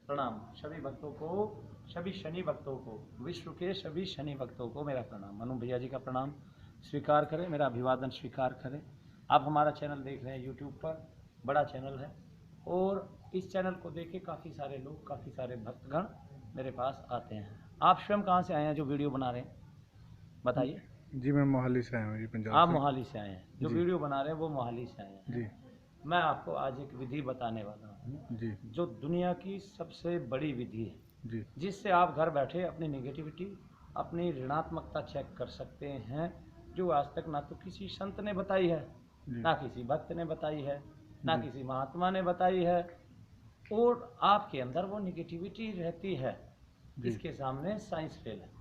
प्रणाम। सभी भक्तों को, सभी शनि भक्तों को, विश्व के सभी शनि भक्तों को मेरा प्रणाम। मनु भैया जी का प्रणाम स्वीकार करें, मेरा अभिवादन स्वीकार करें। आप हमारा चैनल देख रहे हैं यूट्यूब पर, बड़ा चैनल है और इस चैनल को देख के काफ़ी सारे लोग, काफ़ी सारे भक्तगण मेरे पास आते हैं। आप स्वयं कहाँ से आए हैं जो वीडियो बना रहे हैं, बताइए। जी मैं मोहाली से आया हूँ जी, पंजाब आप से। मोहाली से आए हैं, जो वीडियो बना रहे हैं वो मोहाली से आए हैं। जी मैं आपको आज एक विधि बताने वाला हूँ जी जो दुनिया की सबसे बड़ी विधि है, जी जिससे आप घर बैठे अपनी नेगेटिविटी, अपनी ऋणात्मकता चेक कर सकते हैं, जो आज तक ना तो किसी संत ने बताई है, जी ना किसी भक्त ने बताई है, ना जी किसी महात्मा ने बताई है। और आपके अंदर वो नेगेटिविटी रहती है, जी इसके सामने साइंस फेल है,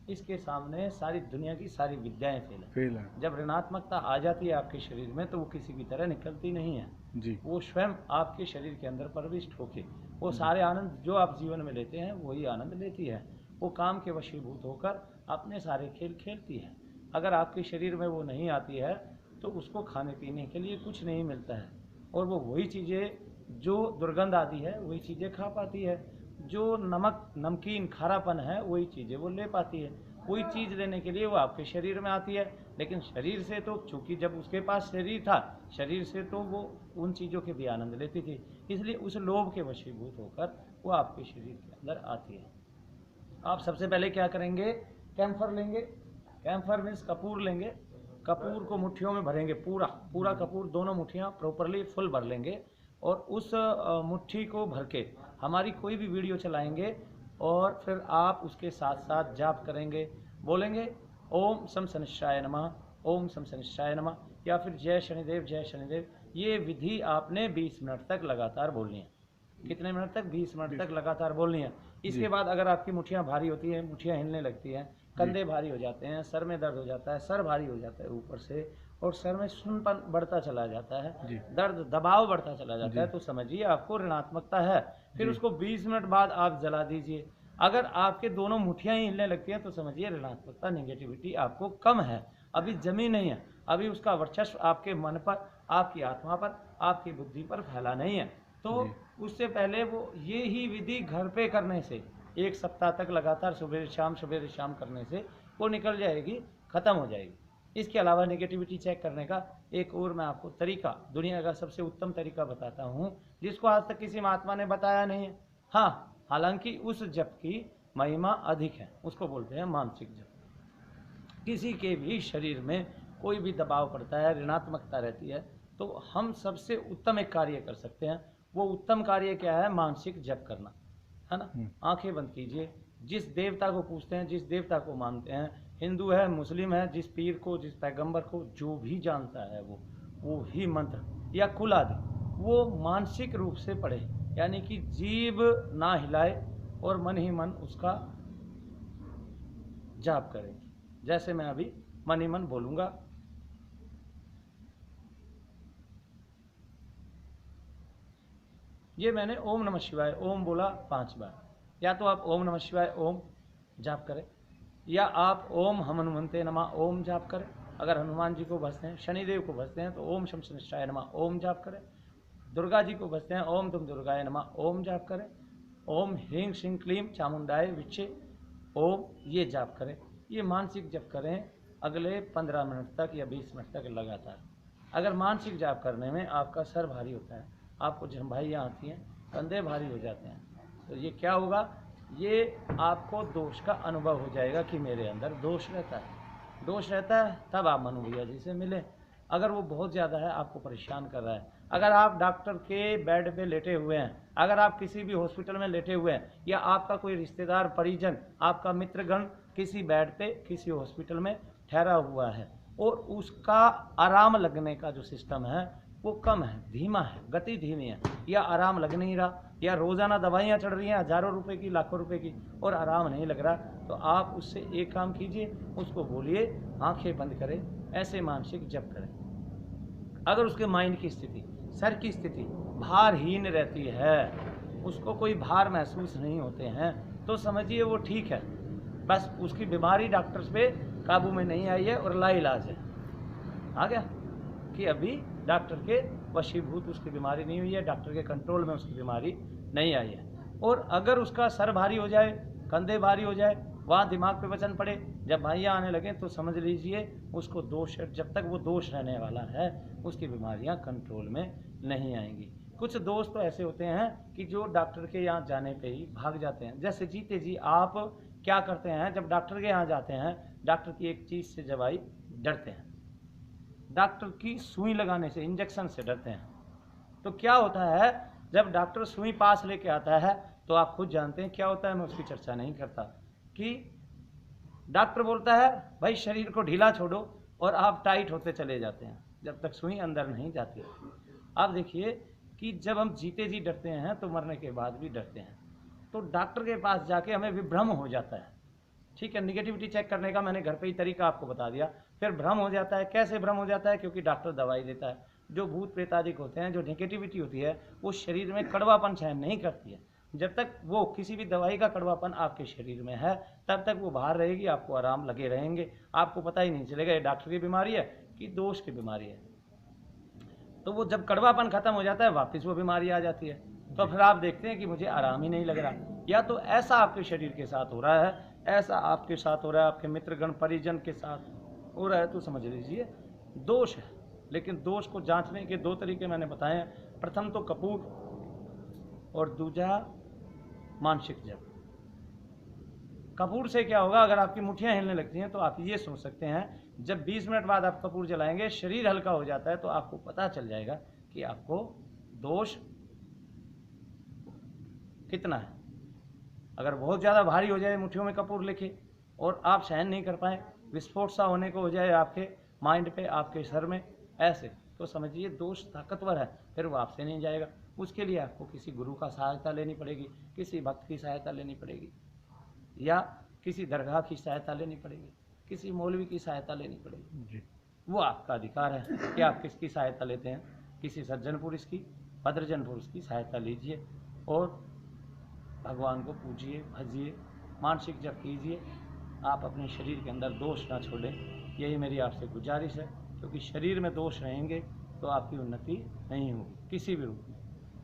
इसके सामने सारी दुनिया की सारी विद्याएं फेल है। फेल है। जब ऋणात्मकता आ जाती है आपके शरीर में तो वो किसी की तरह निकलती नहीं है, जी वो स्वयं आपके शरीर के अंदर प्रविष्ट होके वो जी सारे आनंद जो आप जीवन में लेते हैं वही आनंद लेती है। वो काम के वशीभूत होकर अपने सारे खेल खेलती है। अगर आपके शरीर में वो नहीं आती है तो उसको खाने पीने के लिए कुछ नहीं मिलता है, और वो वही चीज़ें जो दुर्गंध आती है वही चीज़ें खा पाती है, जो नमक नमकीन खारापन है वही चीज़ें वो ले पाती है। कोई चीज़ लेने के लिए वो आपके शरीर में आती है, लेकिन शरीर से तो, चूँकि जब उसके पास शरीर था, शरीर से तो वो उन चीज़ों के भी आनंद लेती थी, इसलिए उस लोभ के वशीभूत होकर वो आपके शरीर के अंदर आती है। आप सबसे पहले क्या करेंगे, कैम्फर लेंगे। कैम्फर मीन्स कपूर लेंगे। कपूर को मुट्ठियों में भरेंगे, पूरा पूरा कपूर, दोनों मुट्ठियाँ प्रॉपरली फुल भर लेंगे, और उस मुट्ठी को भर के हमारी कोई भी वीडियो चलाएंगे, और फिर आप उसके साथ साथ जाप करेंगे, बोलेंगे ओम सम शनिश्चाय नमः, ओम सम शनिश्चाय नमः, या फिर जय शनिदेव जय शनिदेव। ये विधि आपने 20 मिनट तक लगातार बोलनी है। कितने मिनट तक? 20 मिनट तक लगातार बोलनी है। इसके बाद अगर आपकी मुट्ठियाँ भारी होती हैं, मुट्ठियाँ हिलने लगती हैं, कंधे भारी हो जाते हैं, सर में दर्द हो जाता है, सर भारी हो जाता है ऊपर से, और सर में सुन्नपन बढ़ता चला जाता है, दर्द दबाव बढ़ता चला जाता है, तो समझिए आपको ऋणात्मकता है। फिर उसको 20 मिनट बाद आप जला दीजिए। अगर आपके दोनों मुट्ठियाँ ही हिलने लगती हैं तो समझिए ऋणात्मकता, नेगेटिविटी आपको कम है, अभी जमी नहीं है, अभी उसका वर्चस्व आपके मन पर, आपकी आत्मा पर, आपकी बुद्धि पर फैला नहीं है। तो उससे पहले वो ये ही विधि घर पे करने से 1 सप्ताह तक लगातार सुबह शाम करने से वो निकल जाएगी, ख़त्म हो जाएगी। इसके अलावा नेगेटिविटी चेक करने का एक और मैं आपको तरीका, दुनिया का सबसे उत्तम तरीका बताता हूँ, जिसको आज तक किसी महात्मा ने बताया नहीं है। हाँ, हालांकि उस जप की महिमा अधिक है, उसको बोलते हैं मानसिक जप। किसी के भी शरीर में कोई भी दबाव पड़ता है, ऋणात्मकता रहती है, तो हम सबसे उत्तम एक कार्य कर सकते हैं। वो उत्तम कार्य क्या है? मानसिक जप करना, है ना। आंखें बंद कीजिए, जिस देवता को पूछते हैं, जिस देवता को मानते हैं, हिंदू है, मुस्लिम है, जिस पीर को, जिस पैगंबर को जो भी जानता है वो ही मंत्र या कुल आदि वो मानसिक रूप से पढ़े, यानी कि जीभ ना हिलाए और मन ही मन उसका जाप करें। जैसे मैं अभी मन ही मन बोलूँगा, ये मैंने ओम नमः शिवाय ओम बोला 5 बार। या तो आप ओम नमः शिवाय ओम जाप करें, या आप ओम हनुमंते नमः ओम जाप करें। अगर हनुमान जी को भजते हैं, शनिदेव को भजते हैं, तो ओम शम शनिश्चाय नमः ओम जाप करें। दुर्गा जी को भजते हैं, ओम तुम दुर्गाय नमः ओम जाप करें। ओम ह्रीं श्रीं क्लीं चामुंडाय विच्चे ओम, ये जाप करें। ये मानसिक जप करें अगले 15 मिनट तक या 20 मिनट तक लगातार। अगर मानसिक जाप करने में आपका सर भारी होता है, आपको झंझाइयाँ आती हैं, कंधे भारी हो जाते हैं, तो ये क्या होगा? ये आपको दोष का अनुभव हो जाएगा कि मेरे अंदर दोष रहता है। दोष रहता है तब आप मनु भैया जी से मिलें। अगर वो बहुत ज़्यादा है, आपको परेशान कर रहा है, अगर आप डॉक्टर के बेड पे लेटे हुए हैं, अगर आप किसी भी हॉस्पिटल में लेटे हुए हैं, या आपका कोई रिश्तेदार, परिजन, आपका मित्रगण किसी बेड पे, किसी हॉस्पिटल में ठहरा हुआ है, और उसका आराम लगने का जो सिस्टम है वो कम है, धीमा है, गति धीमी है, या आराम लग नहीं रहा, या रोज़ाना दवाइयाँ चढ़ रही हैं हज़ारों रुपए की, लाखों रुपए की, और आराम नहीं लग रहा, तो आप उससे एक काम कीजिए, उसको बोलिए आंखें बंद करें, ऐसे मानसिक जप करें। अगर उसके माइंड की स्थिति, सर की स्थिति भारहीन रहती है, उसको कोई भार महसूस नहीं होते हैं, तो समझिए वो ठीक है, बस उसकी बीमारी डॉक्टर्स पे काबू में नहीं आई है और लाइलाज है। आ गया कि अभी डॉक्टर के वशीभूत उसकी बीमारी नहीं हुई है, डॉक्टर के कंट्रोल में उसकी बीमारी नहीं आई है। और अगर उसका सर भारी हो जाए, कंधे भारी हो जाए, वहाँ दिमाग पे वचन पड़े, जब भाइयाँ आने लगे तो समझ लीजिए उसको दोष है। जब तक वो दोष रहने वाला है उसकी बीमारियाँ कंट्रोल में नहीं आएंगी। कुछ दोस्त तो ऐसे होते हैं कि जो डॉक्टर के यहाँ जाने पे ही भाग जाते हैं। जैसे जीते जी आप क्या करते हैं, जब डॉक्टर के यहाँ जाते हैं, डॉक्टर की एक चीज़ से दवाई डरते हैं, डॉक्टर की सुई लगाने से, इंजेक्शन से डरते हैं। तो क्या होता है, जब डॉक्टर सुई पास लेके आता है तो आप खुद जानते हैं क्या होता है, मैं उसकी चर्चा नहीं करता, कि डॉक्टर बोलता है भाई शरीर को ढीला छोड़ो, और आप टाइट होते चले जाते हैं जब तक सुई अंदर नहीं जाती। आप देखिए कि जब हम जीते जी डरते हैं तो मरने के बाद भी डरते हैं। तो डॉक्टर के पास जाके हमें विभ्रम हो जाता है। ठीक है, निगेटिविटी चेक करने का मैंने घर पे ही तरीका आपको बता दिया। फिर भ्रम हो जाता है। कैसे भ्रम हो जाता है? क्योंकि डॉक्टर दवाई देता है। जो भूत प्रेतादिक होते हैं, जो नेगेटिविटी होती है, वो शरीर में कड़वापन सहन नहीं करती है। जब तक वो किसी भी दवाई का कड़वापन आपके शरीर में है तब तक वो बाहर रहेगी, आपको आराम लगे रहेंगे, आपको पता ही नहीं चलेगा ये डॉक्टर की बीमारी है कि दोष की बीमारी है। तो वो जब कड़वापन खत्म हो जाता है वापस वो बीमारी आ जाती है। तो फिर आप देखते हैं कि मुझे आराम ही नहीं लग रहा। या तो ऐसा आपके शरीर के साथ हो रहा है, ऐसा आपके साथ हो रहा है, आपके मित्रगण परिजन के साथ हो रहा है, तो समझ लीजिए दोष है। लेकिन दोष को जांचने के दो तरीके मैंने बताए हैं। प्रथम तो कपूर और दूसरा मानसिक जप। कपूर से क्या होगा, अगर आपकी मुठ्ठियां हिलने लगती हैं तो आप ये सोच सकते हैं जब 20 मिनट बाद आप कपूर जलाएंगे शरीर हल्का हो जाता है तो आपको पता चल जाएगा कि आपको दोष कितना है। अगर बहुत ज़्यादा भारी हो जाए मुट्ठियों में कपूर लेके और आप सहन नहीं कर पाए, विस्फोट सा होने को हो जाए आपके माइंड पे, आपके सर में, ऐसे, तो समझिए दोष ताकतवर है, फिर वो आपसे नहीं जाएगा। उसके लिए आपको किसी गुरु का सहायता लेनी पड़ेगी, किसी भक्त की सहायता लेनी पड़ेगी, या किसी दरगाह की सहायता लेनी पड़ेगी, किसी मौलवी की सहायता लेनी पड़ेगी जी। वो आपका अधिकार है कि आप किसकी सहायता लेते हैं। किसी सज्जन पुरुष की, भद्रजन पुरुष की सहायता लीजिए और भगवान को पूजिए, भजिए, मानसिक जप कीजिए। आप अपने शरीर के अंदर दोष ना छोड़ें, यही मेरी आपसे गुजारिश है। क्योंकि शरीर में दोष रहेंगे तो आपकी उन्नति नहीं होगी किसी भी रूप में।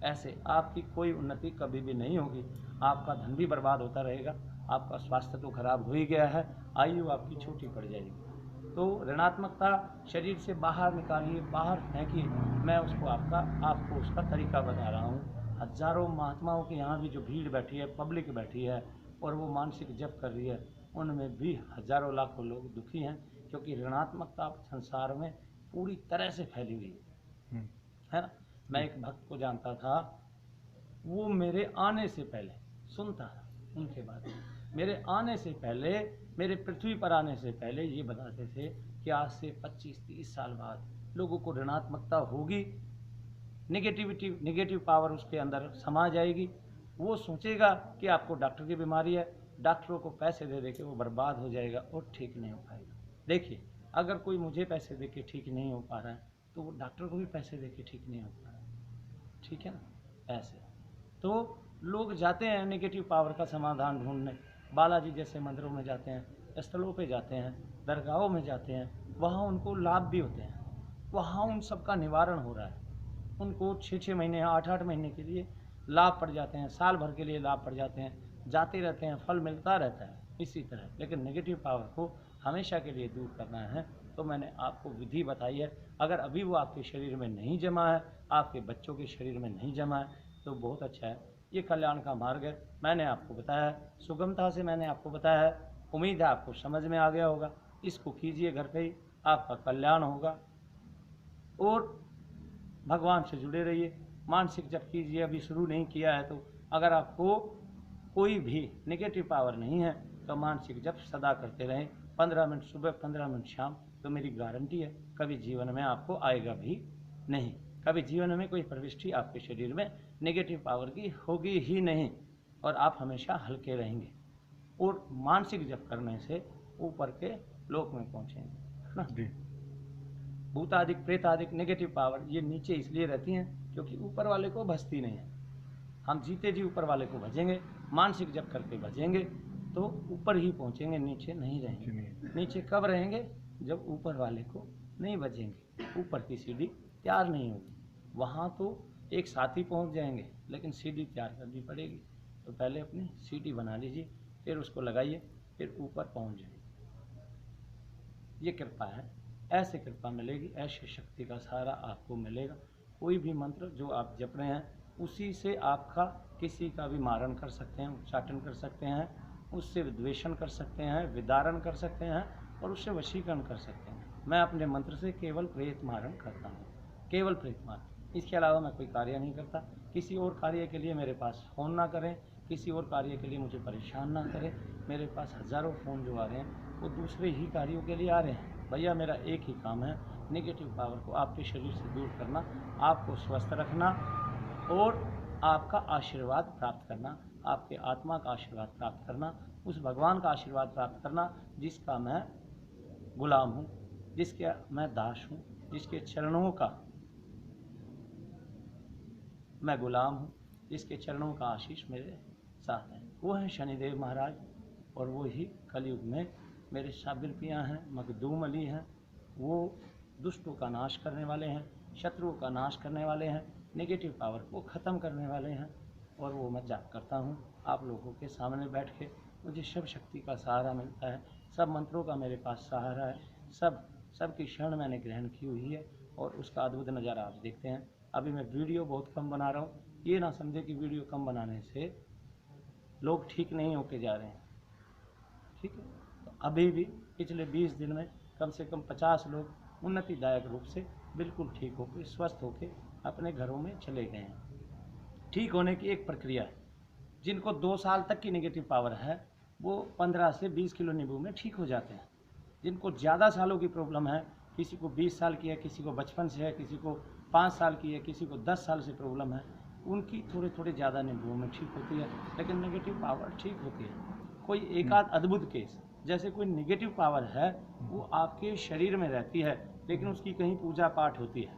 ऐसे आपकी कोई उन्नति कभी भी नहीं होगी। आपका धन भी बर्बाद होता रहेगा, आपका स्वास्थ्य तो खराब हो ही गया है, आयु आपकी छोटी पड़ जाएगी। तो ऋणात्मकता शरीर से बाहर निकालिए, बाहर फेंकिए। मैं उसको आपको उसका तरीका बता रहा हूँ। हजारों महात्माओं के यहाँ भी जो भीड़ बैठी है, पब्लिक बैठी है और वो मानसिक जप कर रही है, उनमें भी हजारों लाखों लोग दुखी हैं, क्योंकि ऋणात्मकता संसार में पूरी तरह से फैली हुई है ना। मैं एक भक्त को जानता था, वो मेरे आने से पहले सुनता था उनके बारे में, मेरे आने से पहले, मेरे पृथ्वी पर आने से पहले ये बताते थे कि आज से 25-30 साल बाद लोगों को ऋणात्मकता होगी, नेगेटिव पावर उसके अंदर समा जाएगी। वो सोचेगा कि आपको डॉक्टर की बीमारी है, डॉक्टरों को पैसे दे के वो बर्बाद हो जाएगा और ठीक नहीं हो पाएगा। देखिए, अगर कोई मुझे पैसे दे के ठीक नहीं हो पा रहा है तो वो डॉक्टर को भी पैसे दे के ठीक नहीं हो पा रहा है, ठीक है ना। ऐसे तो लोग जाते हैं नेगेटिव पावर का समाधान ढूंढने, बालाजी जैसे मंदिरों में जाते हैं, स्थलों पे जाते हैं, दरगाहों में जाते हैं, वहाँ उनको लाभ भी होते हैं, वहाँ उन सब का निवारण हो रहा है। उनको 6-6 महीने 8-8 महीने के लिए लाभ पड़ जाते हैं, साल भर के लिए लाभ पड़ जाते हैं, जाते रहते हैं, फल मिलता रहता है इसी तरह। लेकिन नेगेटिव पावर को हमेशा के लिए दूर करना है तो मैंने आपको विधि बताई है। अगर अभी वो आपके शरीर में नहीं जमा है, आपके बच्चों के शरीर में नहीं जमा है, तो बहुत अच्छा है। ये कल्याण का मार्ग है, मैंने आपको बताया है, सुगमता से मैंने आपको बताया है। उम्मीद है आपको समझ में आ गया होगा। इसको कीजिए घर पे ही, आपका कल्याण होगा और भगवान से जुड़े रहिए। मानसिक जप कीजिए, अभी शुरू नहीं किया है तो अगर आपको कोई भी नेगेटिव पावर नहीं है तो मानसिक जप सदा करते रहें, 15 मिनट सुबह, 15 मिनट शाम। तो मेरी गारंटी है कभी जीवन में आपको आएगा भी नहीं, कभी जीवन में कोई प्रविष्टि आपके शरीर में नेगेटिव पावर की होगी ही नहीं, और आप हमेशा हल्के रहेंगे और मानसिक जप करने से ऊपर के लोक में पहुँचेंगे ना जी। भूतादिक, प्रेतादिक, नेगेटिव पावर ये नीचे इसलिए रहती हैं क्योंकि ऊपर वाले को भजती नहीं है। हम जीते जी ऊपर वाले को भजेंगे, मानसिक जप करके भजेंगे तो ऊपर ही पहुँचेंगे, नीचे नहीं रहेंगे। नीचे कब रहेंगे? जब ऊपर वाले को नहीं भजेंगे, ऊपर की सीढ़ी तैयार नहीं होगी। वहाँ तो एक साथ ही पहुँच जाएंगे लेकिन सीढ़ी तैयार करनी पड़ेगी। तो पहले अपनी सीटी बना लीजिए, फिर उसको लगाइए, फिर ऊपर पहुंच जाइए। ये कृपा है, ऐसे कृपा मिलेगी, ऐसी शक्ति का सहारा आपको मिलेगा। कोई भी मंत्र जो आप जप रहे हैं उसी से आपका किसी का भी मारण कर सकते हैं, उच्चाटन कर सकते हैं, उससे द्वेषण कर सकते हैं, विदारण कर सकते हैं और उससे वशीकरण कर सकते हैं। मैं अपने मंत्र से केवल प्रेत मारण करता हूँ, केवल प्रेत मारण। इसके अलावा मैं कोई कार्य नहीं करता। किसी और कार्य के लिए मेरे पास फ़ोन ना करें, किसी और कार्य के लिए मुझे परेशान ना करें। मेरे पास हज़ारों फ़ोन जो आ रहे हैं वो दूसरे ही कार्यों के लिए आ रहे हैं। भैया मेरा एक ही काम है, नेगेटिव पावर को आपके शरीर से दूर करना, आपको स्वस्थ रखना और आपका आशीर्वाद प्राप्त करना, आपके आत्मा का आशीर्वाद प्राप्त करना, उस भगवान का आशीर्वाद प्राप्त करना जिसका मैं गुलाम हूँ, जिसके मैं दास हूँ, जिसके चरणों का मैं गुलाम हूँ, जिसके चरणों का आशीष मेरे साथ है। वो हैं शनिदेव महाराज और वो ही कलयुग में मेरे शाबिल पियाँ हैं, मखदूम अली हैं। वो दुष्टों का नाश करने वाले हैं, शत्रुओं का नाश करने वाले हैं, नेगेटिव पावर को ख़त्म करने वाले हैं। और वो मैं जाप करता हूँ आप लोगों के सामने बैठ के। मुझे शिव शक्ति का सहारा मिलता है, सब मंत्रों का मेरे पास सहारा है, सब की शरण मैंने ग्रहण की हुई है और उसका अद्भुत नज़ारा आप देखते हैं। अभी मैं वीडियो बहुत कम बना रहा हूँ, ये ना समझे कि वीडियो कम बनाने से लोग ठीक नहीं होके जा रहे हैं, ठीक है। तो अभी भी पिछले 20 दिन में कम से कम 50 लोग उन्नतिदायक रूप से बिल्कुल ठीक होकर स्वस्थ होकर अपने घरों में चले गए हैं। ठीक होने की एक प्रक्रिया है। जिनको 2 साल तक की नेगेटिव पावर है वो 15 से 20 किलो नींबू में ठीक हो जाते हैं। जिनको ज़्यादा सालों की प्रॉब्लम है, किसी को 20 साल की है, किसी को बचपन से है, किसी को 5 साल की है, किसी को 10 साल से प्रॉब्लम है, उनकी थोड़े ज़्यादा नींबुओं में ठीक होती है, लेकिन नेगेटिव पावर ठीक होती है। कोई एक आध अद्भुत केस, जैसे कोई नेगेटिव पावर है वो आपके शरीर में रहती है लेकिन उसकी कहीं पूजा पाठ होती है,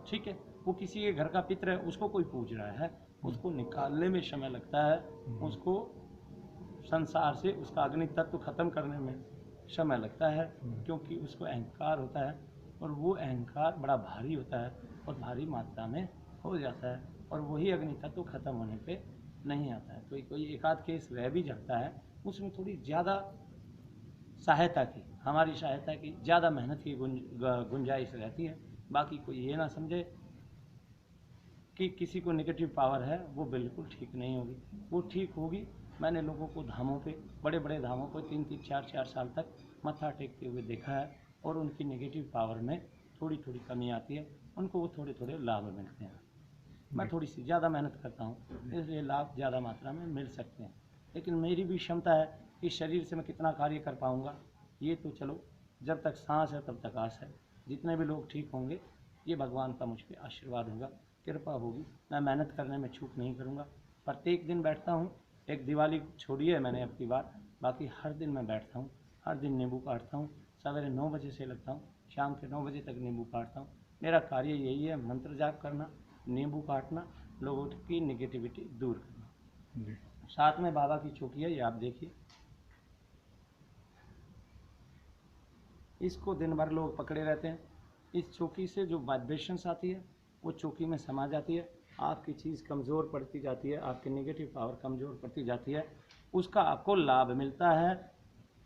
ठीक है। वो किसी के घर का पितर है, उसको कोई पूज रहा है, उसको निकालने में समय लगता है, उसको संसार से उसका अग्नि तत्व खत्म करने में समय लगता है, क्योंकि उसको अहंकार होता है और वो अहंकार बड़ा भारी होता है और भारी मात्रा में हो जाता है और वही अग्नि तत्व खत्म होने पे नहीं आता है। तो कोई एक आध केस रह भी जाता है, उसमें थोड़ी ज़्यादा सहायता की, हमारी सहायता की, ज़्यादा मेहनत की गुंजाइश रहती है। बाकी कोई ये ना समझे कि किसी को नेगेटिव पावर है वो बिल्कुल ठीक नहीं होगी, वो ठीक होगी। मैंने लोगों को धामों पे, बड़े बड़े धामों पर 3-3, 4-4 साल तक मत्था टेकते हुए देखा है और उनकी नेगेटिव पावर में थोड़ी कमी आती है, उनको वो थोड़े लाभ मिलते हैं। मैं थोड़ी सी ज़्यादा मेहनत करता हूँ इसलिए लाभ ज़्यादा मात्रा में मिल सकते हैं, लेकिन मेरी भी क्षमता है कि शरीर से मैं कितना कार्य कर पाऊँगा ये तो चलो जब तक सांस है तब तक आस है। जितने भी लोग ठीक होंगे ये भगवान का मुझ पर आशीर्वाद होगा, कृपा होगी। मैं मेहनत करने में चूक नहीं करूँगा, प्रत्येक दिन बैठता हूँ। एक दिवाली छोड़ी है मैंने अब की बार, बाकी हर दिन मैं बैठता हूँ, हर दिन नींबू काटता हूँ। सवेरे 9 बजे से लगता हूँ, शाम के 9 बजे तक नींबू काटता हूँ। मेरा कार्य यही है, मंत्र जाप करना, नींबू काटना, लोगों की नेगेटिविटी दूर करना। साथ में बाबा की चौकी है, ये आप देखिए, इसको दिन भर लोग पकड़े रहते हैं। इस चौकी से जो वाइब्रेशंस आती है वो चौकी में समा जाती है, आपकी चीज़ कमज़ोर पड़ती जाती है, आपकी नेगेटिव पावर कमज़ोर पड़ती जाती है, उसका आपको लाभ मिलता है।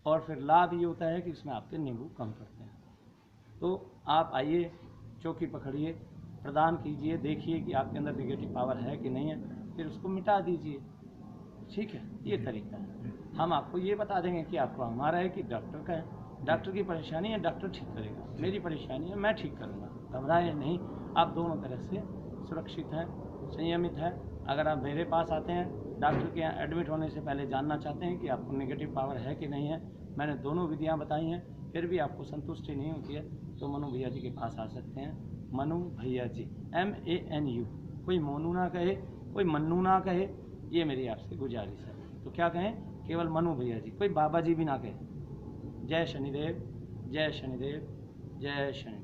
और फिर लाभ ये होता है कि इसमें आपके नींबू कम पड़ते हैं। तो आप आइए, चौकी पकड़िए, प्रदान कीजिए, देखिए कि आपके अंदर नेगेटिव पावर है कि नहीं है, फिर उसको मिटा दीजिए, ठीक है। ये तरीका है। हम आपको ये बता देंगे कि आपको हमारा है कि डॉक्टर का है। डॉक्टर की परेशानी है, डॉक्टर ठीक करेगा, मेरी परेशानी है, मैं ठीक करूँगा। घबराएं नहीं, आप दोनों तरह से सुरक्षित हैं, संयमित हैं। अगर आप मेरे पास आते हैं, डॉक्टर के यहाँ एडमिट होने से पहले जानना चाहते हैं कि आपको नेगेटिव पावर है कि नहीं है, मैंने दोनों विधियाँ बताई हैं, फिर भी आपको संतुष्टि नहीं होती है तो मनु भैया जी के पास आ सकते हैं। मनु भैया जी, MANU, कोई मोनू ना कहे, कोई मन्नू ना कहे, ये मेरी आपसे गुजारिश है। तो क्या कहें, केवल मनु भैया जी, कोई बाबा जी भी ना कहे। जय शनिदेव, जय शनिदेव, जय शनिदेव।